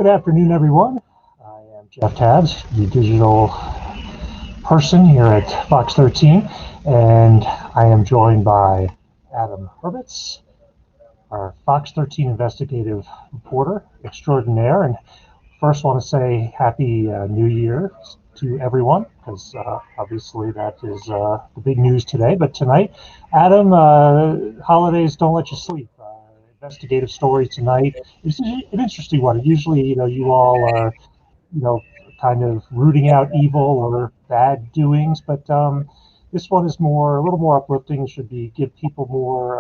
Good afternoon, everyone. I am Jeff Tabbs, the digital person here at Fox 13, and I am joined by Adam Herbets, our Fox 13 investigative reporter extraordinaire. And first, want to say Happy New Year to everyone, because obviously that is the big news today. But tonight, Adam, holidays don't let you sleep. Investigative story tonight. It's an interesting one. Usually, you all are, kind of rooting out evil or bad doings, but this one is a little more uplifting. Should be give people more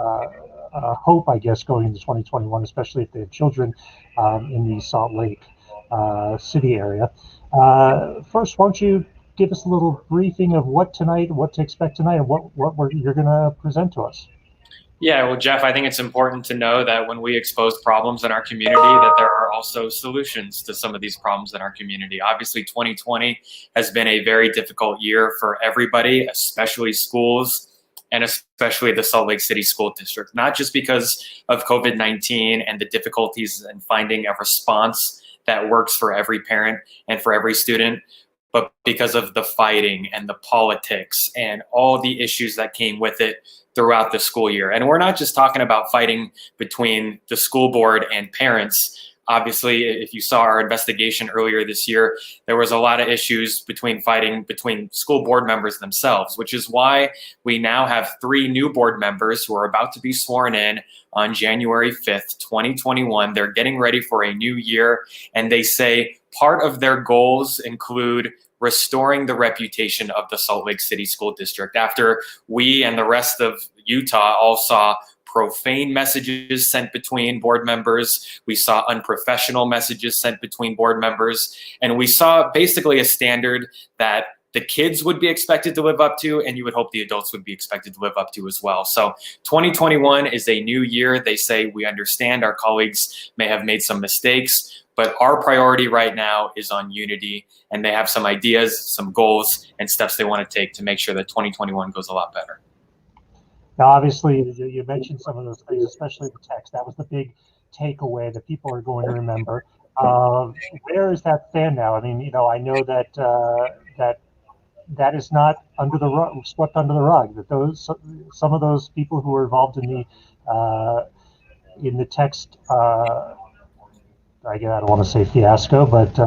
hope, I guess, going into 2021, especially if they have children in the Salt Lake City area. First, why don't you give us a little briefing of what to expect tonight, and what you're going to present to us? Yeah, well, Jeff, I think it's important to know that when we expose problems in our community, that there are also solutions to some of these problems in our community. Obviously, 2020 has been a very difficult year for everybody, especially schools, and especially the Salt Lake City School District, not just because of COVID-19 and the difficulties in finding a response that works for every parent and for every student, but because of the fighting and the politics and all the issues that came with it throughout the school year. And we're not just talking about fighting between the school board and parents. Obviously, if you saw our investigation earlier this year, there was a lot of issues fighting between school board members themselves, which is why we now have 3 new board members who are about to be sworn in on January 5th, 2021. They're getting ready for a new year, and they say part of their goals include restoring the reputation of the Salt Lake City School District after we and the rest of Utah all saw profane messages sent between board members. We saw unprofessional messages sent between board members. And we saw basically a standard that the kids would be expected to live up to, and you would hope the adults would be expected to live up to as well. So 2021 is a new year. They say we understand our colleagues may have made some mistakes, but our priority right now is on unity, and they have some ideas, some goals, and steps they want to take to make sure that 2021 goes a lot better. Now, obviously, you mentioned some of those things, especially the text. That was the big takeaway that people are going to remember. Where is that stand now? I mean, I know that that is not under the rug, swept under the rug. That some of those people who were involved in the text. I don't want to say fiasco, but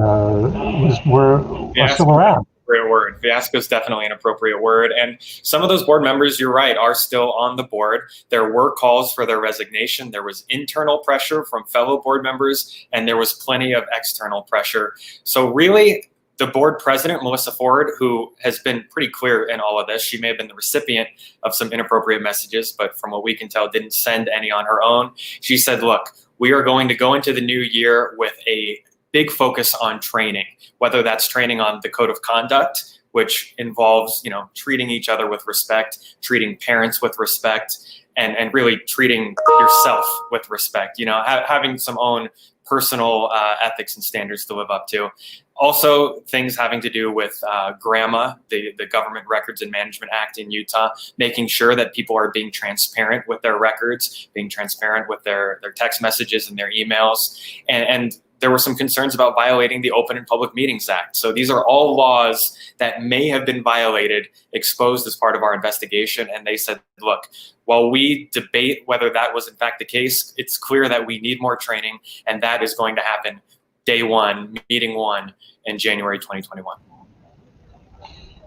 we're still around. Appropriate word. Fiasco is definitely an appropriate word. And some of those board members, you're right, are still on the board. There were calls for their resignation. There was internal pressure from fellow board members, and there was plenty of external pressure. So really, the board president, Melissa Ford, who has been pretty clear in all of this, she may have been the recipient of some inappropriate messages, but from what we can tell, didn't send any on her own. She said, look, we are going to go into the new year with a big focus on training, whether that's training on the code of conduct, which involves, treating each other with respect, treating parents with respect, and really treating yourself with respect, having some own personal ethics and standards to live up to. Also, things having to do with GRAMA, the Government Records and Management Act in Utah, making sure that people are being transparent with their records, being transparent with their text messages and their emails. And there were some concerns about violating the Open and Public Meetings Act. So these are all laws that may have been violated, exposed as part of our investigation. And they said, look, while we debate whether that was in fact the case, it's clear that we need more training, and that is going to happen day 1, meeting 1 in January 2021.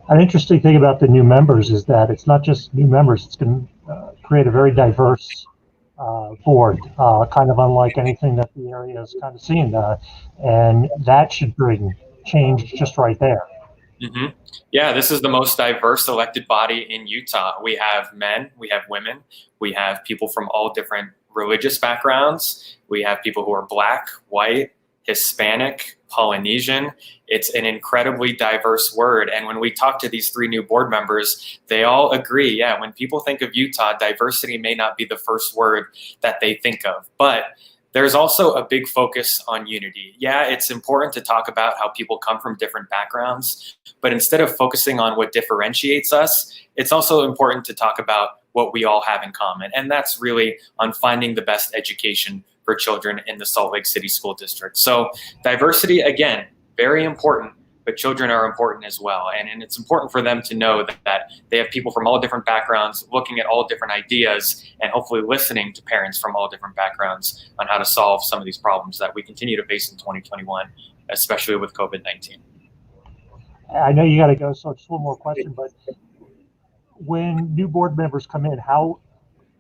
An interesting thing about the new members is that it's not just new members, it's going to create a very diverse board, kind of unlike anything that the area has kind of seen. And that should bring change just right there. Mm-hmm. Yeah, this is the most diverse elected body in Utah. We have men, we have women, we have people from all different religious backgrounds. We have people who are Black, white, Hispanic, Polynesian. It's an incredibly diverse word. And when we talk to these 3 new board members, they all agree, yeah, when people think of Utah, diversity may not be the first word that they think of. But there's also a big focus on unity. Yeah, it's important to talk about how people come from different backgrounds, but instead of focusing on what differentiates us, it's also important to talk about what we all have in common. And that's really on finding the best education for children in the Salt Lake City School District. So diversity, again, very important, but children are important as well. And it's important for them to know that they have people from all different backgrounds looking at all different ideas and hopefully listening to parents from all different backgrounds on how to solve some of these problems that we continue to face in 2021, especially with COVID-19. I know you got to go, so just one more question, but when new board members come in, how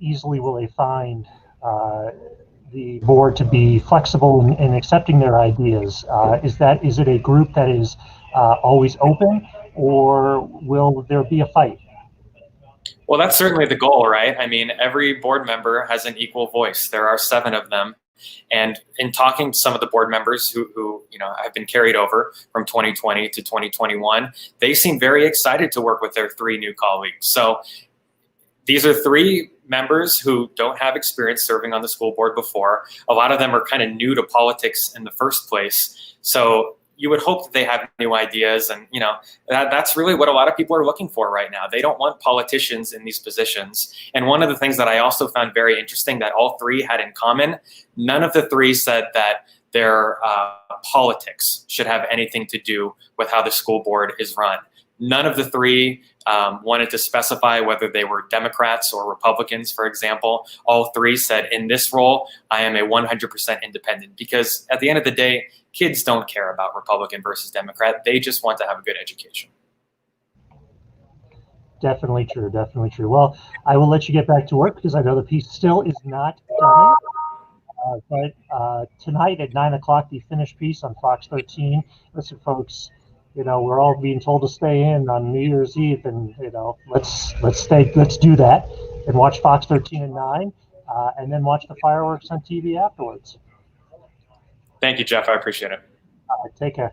easily will they find the board to be flexible in accepting their ideas? Is it a group that is always open, or will there be a fight? Well, that's certainly the goal, right? I mean, every board member has an equal voice. There are 7 of them. And in talking to some of the board members who have been carried over from 2020 to 2021, they seem very excited to work with their 3 new colleagues. So these are 3 members who don't have experience serving on the school board before. A lot of them are kind of new to politics in the first place. So you would hope that they have new ideas, and that's really what a lot of people are looking for right now. They don't want politicians in these positions. And one of the things that I also found very interesting that all 3 had in common, none of the 3 said that their politics should have anything to do with how the school board is run. None of the 3 wanted to specify whether they were Democrats or Republicans, for example. All 3 said, in this role, I am a 100% independent, because at the end of the day, kids don't care about Republican versus Democrat. They just want to have a good education. Definitely true. Definitely true. Well, I will let you get back to work because I know the piece still is not done. But tonight at 9 o'clock, the finished piece on Fox 13. Listen, folks, we're all being told to stay in on New Year's Eve, and let's do that and watch Fox 13 at 9, and then watch the fireworks on TV afterwards. Thank you, Jeff. I appreciate it. Take care.